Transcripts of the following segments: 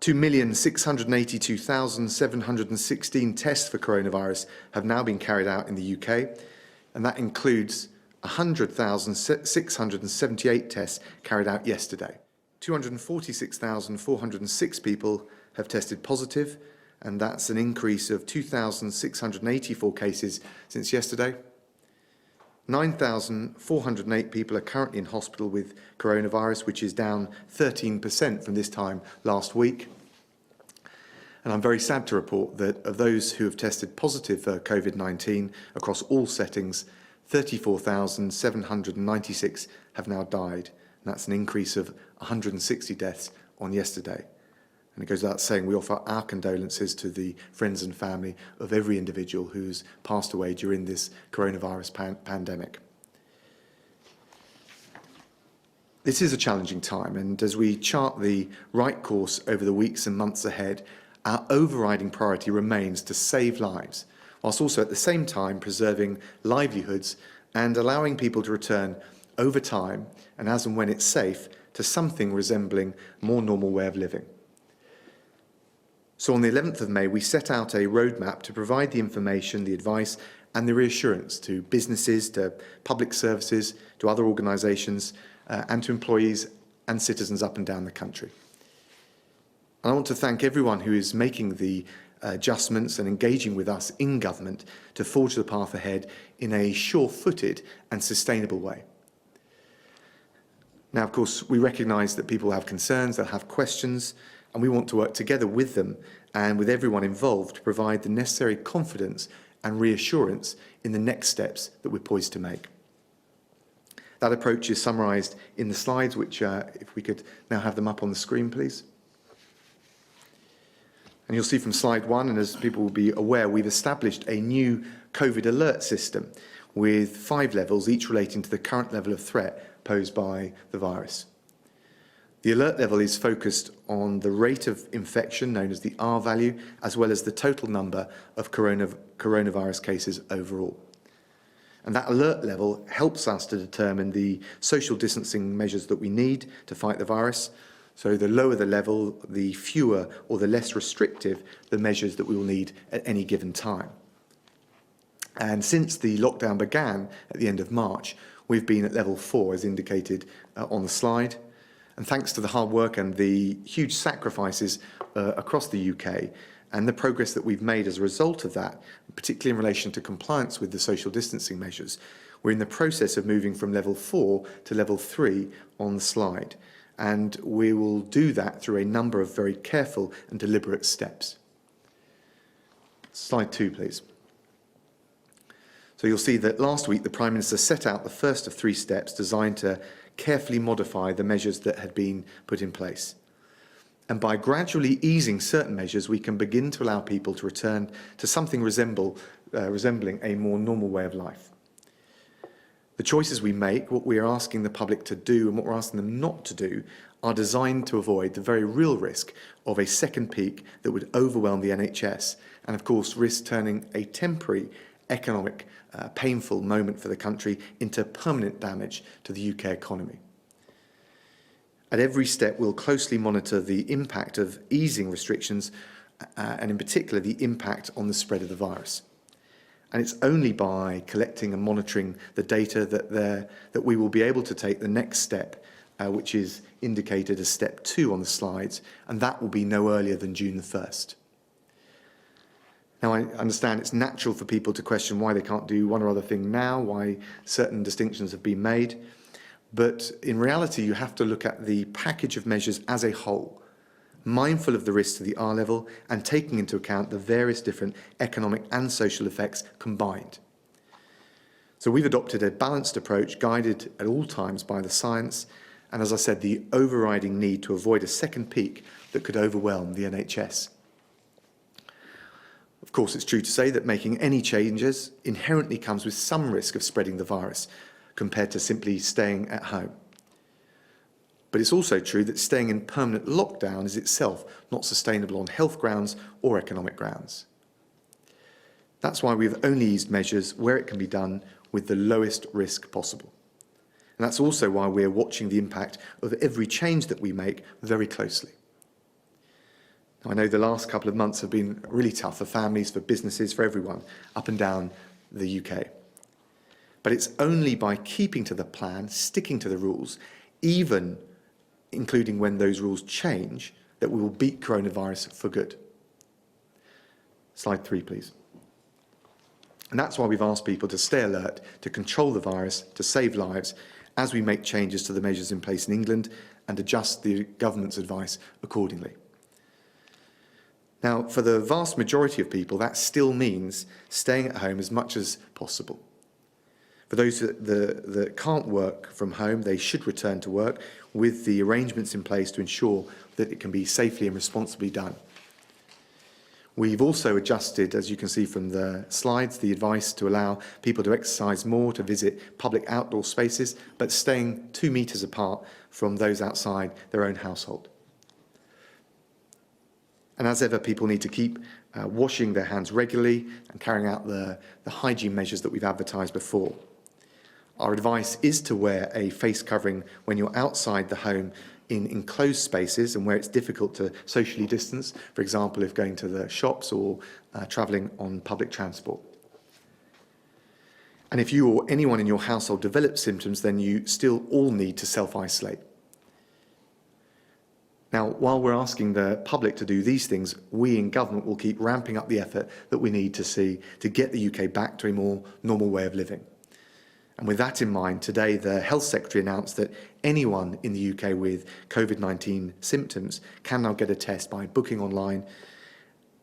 2,682,716 tests for coronavirus have now been carried out in the UK, and that includes 100,678 tests carried out yesterday. 246,406 people have tested positive, and that's an increase of 2,684 cases since yesterday. 9,408 people are currently in hospital with coronavirus, which is down 13% from this time last week. And I'm very sad to report that of those who have tested positive for COVID-19 across all settings, 34,796 have now died. And that's an increase of 160 deaths on yesterday. And it goes without saying, we offer our condolences to the friends and family of every individual who's passed away during this coronavirus pandemic. This is a challenging time, and as we chart the right course over the weeks and months ahead, our overriding priority remains to save lives, whilst also at the same time preserving livelihoods and allowing people to return over time, and as and when it's safe, to something resembling a more normal way of living. So on the 11th of May, we set out a roadmap to provide the information, the advice and the reassurance to businesses, to public services, to other organisations and to employees and citizens up and down the country. And I want to thank everyone who is making the adjustments and engaging with us in government to forge the path ahead in a sure-footed and sustainable way. Now, of course, we recognise that people have concerns, they'll have questions, and we want to work together with them and with everyone involved to provide the necessary confidence and reassurance in the next steps that we're poised to make. That approach is summarised in the slides, which, if we could now have them up on the screen, please. And you'll see from slide 1, and as people will be aware, we've established a new COVID alert system with 5 levels, each relating to the current level of threat posed by the virus. The alert level is focused on the rate of infection, known as the R value, as well as the total number of coronavirus cases overall. And that alert level helps us to determine the social distancing measures that we need to fight the virus. So the lower the level, the fewer or the less restrictive the measures that we will need at any given time. And since the lockdown began at the end of March, we've been at level 4, as indicated on the slide. And thanks to the hard work and the huge sacrifices across the UK and the progress that we've made as a result of that, particularly in relation to compliance with the social distancing measures, we're in the process of moving from level 4 to level 3 on the slide. And we will do that through a number of very careful and deliberate steps. Slide 2, please. So you'll see that last week the Prime Minister set out the first of 3 steps designed to carefully modify the measures that had been put in place. And by gradually easing certain measures, we can begin to allow people to return to something resembling a more normal way of life. The choices we make, what we are asking the public to do and what we're asking them not to do, are designed to avoid the very real risk of a second peak that would overwhelm the NHS and, of course, risk turning a temporary economic painful moment for the country into permanent damage to the UK economy. At every step, we'll closely monitor the impact of easing restrictions and in particular the impact on the spread of the virus. And it's only by collecting and monitoring the data that we will be able to take the next step, which is indicated as step 2 on the slides, and that will be no earlier than June the 1st. Now, I understand it's natural for people to question why they can't do one or other thing now, why certain distinctions have been made. But in reality, you have to look at the package of measures as a whole, mindful of the risks to the R level and taking into account the various different economic and social effects combined. So we've adopted a balanced approach guided at all times by the science and, as I said, the overriding need to avoid a second peak that could overwhelm the NHS. Of course, it's true to say that making any changes inherently comes with some risk of spreading the virus compared to simply staying at home. But it's also true that staying in permanent lockdown is itself not sustainable on health grounds or economic grounds. That's why we've only eased measures where it can be done with the lowest risk possible. And that's also why we're watching the impact of every change that we make very closely. Now, I know the last couple of months have been really tough for families, for businesses, for everyone, up and down the UK. But it's only by keeping to the plan, sticking to the rules, even including when those rules change, that we will beat coronavirus for good. Slide 3, please. And that's why we've asked people to stay alert, to control the virus, to save lives, as we make changes to the measures in place in England and adjust the government's advice accordingly. Now, for the vast majority of people, that still means staying at home as much as possible. For those that can't work from home, they should return to work with the arrangements in place to ensure that it can be safely and responsibly done. We've also adjusted, as you can see from the slides, the advice to allow people to exercise more, to visit public outdoor spaces, but staying 2 metres apart from those outside their own household. And as ever, people need to keep washing their hands regularly and carrying out the hygiene measures that we've advertised before. Our advice is to wear a face covering when you're outside the home in enclosed spaces and where it's difficult to socially distance, for example, if going to the shops or travelling on public transport. And if you or anyone in your household develops symptoms, then you still all need to self-isolate. Now, while we're asking the public to do these things, we in government will keep ramping up the effort that we need to see to get the UK back to a more normal way of living. And with that in mind, today the Health Secretary announced that anyone in the UK with COVID-19 symptoms can now get a test by booking online.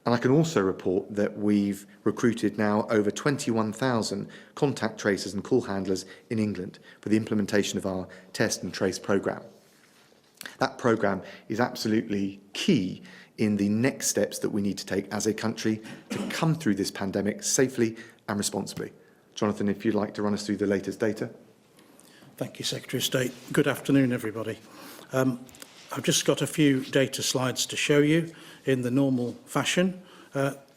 And I can also report that we've recruited now over 21,000 contact tracers and call handlers in England for the implementation of our Test and Trace programme. That programme is absolutely key in the next steps that we need to take as a country to come through this pandemic safely and responsibly. Jonathan, if you'd like to run us through the latest data. Thank you, Secretary of State. Good afternoon, everybody. I've just got a few data slides to show you in the normal fashion,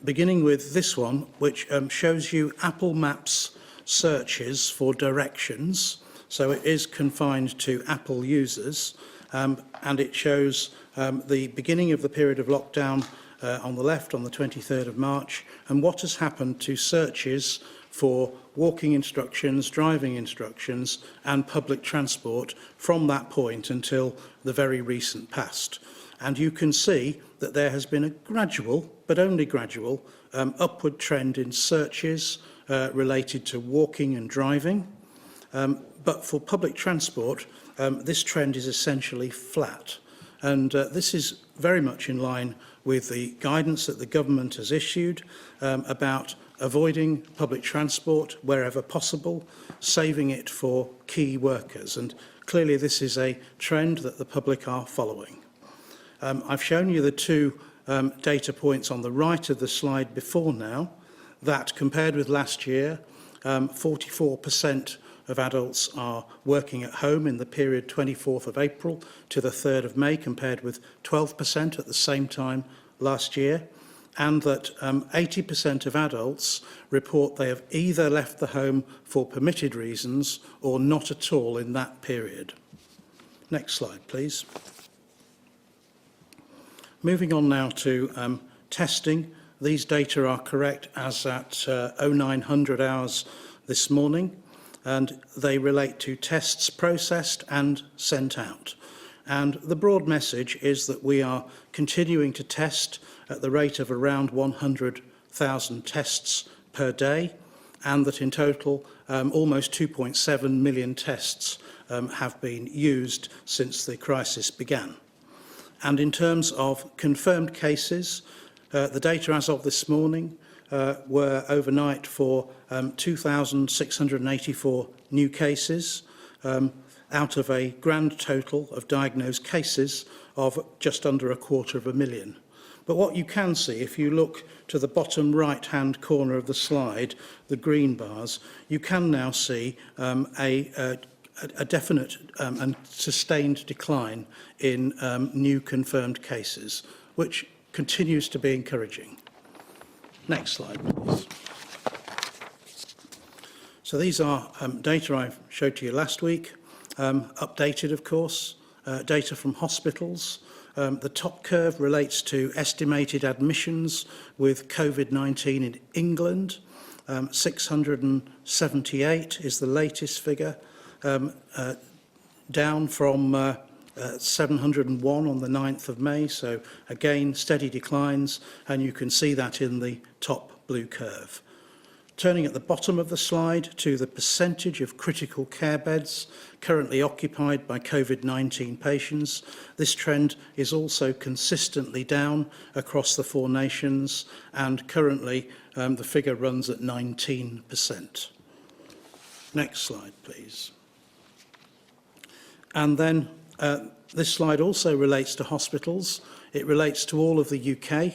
beginning with this one, which shows you Apple Maps searches for directions. So it is confined to Apple users, and it shows the beginning of the period of lockdown on the left on the 23rd of March, and what has happened to searches for walking instructions, driving instructions and public transport from that point until the very recent past. And you can see that there has been a gradual, but only gradual, upward trend in searches related to walking and driving. But for public transport, this trend is essentially flat. And this is very much in line with the guidance that the government has issued about avoiding public transport wherever possible, saving it for key workers. And clearly this is a trend that the public are following. I've shown you the two data points on the right of the slide before now, that compared with last year, 44% of adults are working at home in the period 24th of April to the 3rd of May, compared with 12% at the same time last year, and that 80% of adults report they have either left the home for permitted reasons or not at all in that period. Next slide, please. Moving on now to testing. These data are correct as at 0900 hours this morning, and they relate to tests processed and sent out. And the broad message is that we are continuing to test at the rate of around 100,000 tests per day, and that in total almost 2.7 million tests have been used since the crisis began. And in terms of confirmed cases, the data as of this morning were overnight for 2,684 new cases, out of a grand total of diagnosed cases of just under 250,000. But what you can see, if you look to the bottom right-hand corner of the slide, the green bars, you can now see a definite and sustained decline in new confirmed cases, which continues to be encouraging. Next slide, please. So these are data I showed to you last week, updated, of course, data from hospitals. The top curve relates to estimated admissions with COVID-19 in England. 678 is the latest figure, down from 701 on the 9th of May. So again, steady declines, and you can see that in the top blue curve. Turning at the bottom of the slide to the percentage of critical care beds currently occupied by COVID-19 patients, this trend is also consistently down across the 4 nations, and currently the figure runs at 19%. Next slide, please. And then this slide also relates to hospitals. It relates to all of the UK,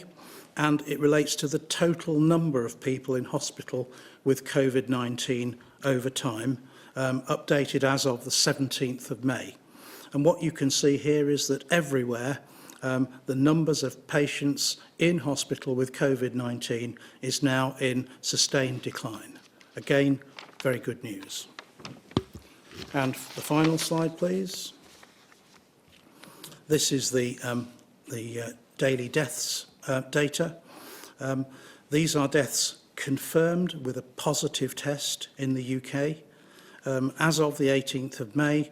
and it relates to the total number of people in hospital with COVID-19 over time, updated as of the 17th of May. And what you can see here is that everywhere, the numbers of patients in hospital with COVID-19 is now in sustained decline. Again, very good news. And the final slide, please. This is the daily deaths data. These are deaths confirmed with a positive test in the UK. As of the 18th of May,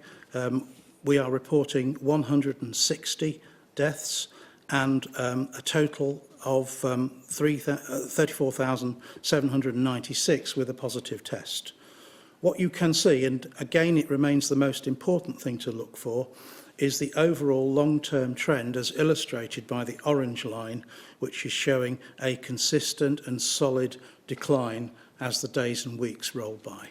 we are reporting 160 deaths and a total of 34,796 with a positive test. What you can see, and again it remains the most important thing to look for, is the overall long-term trend as illustrated by the orange line, which is showing a consistent and solid decline as the days and weeks roll by.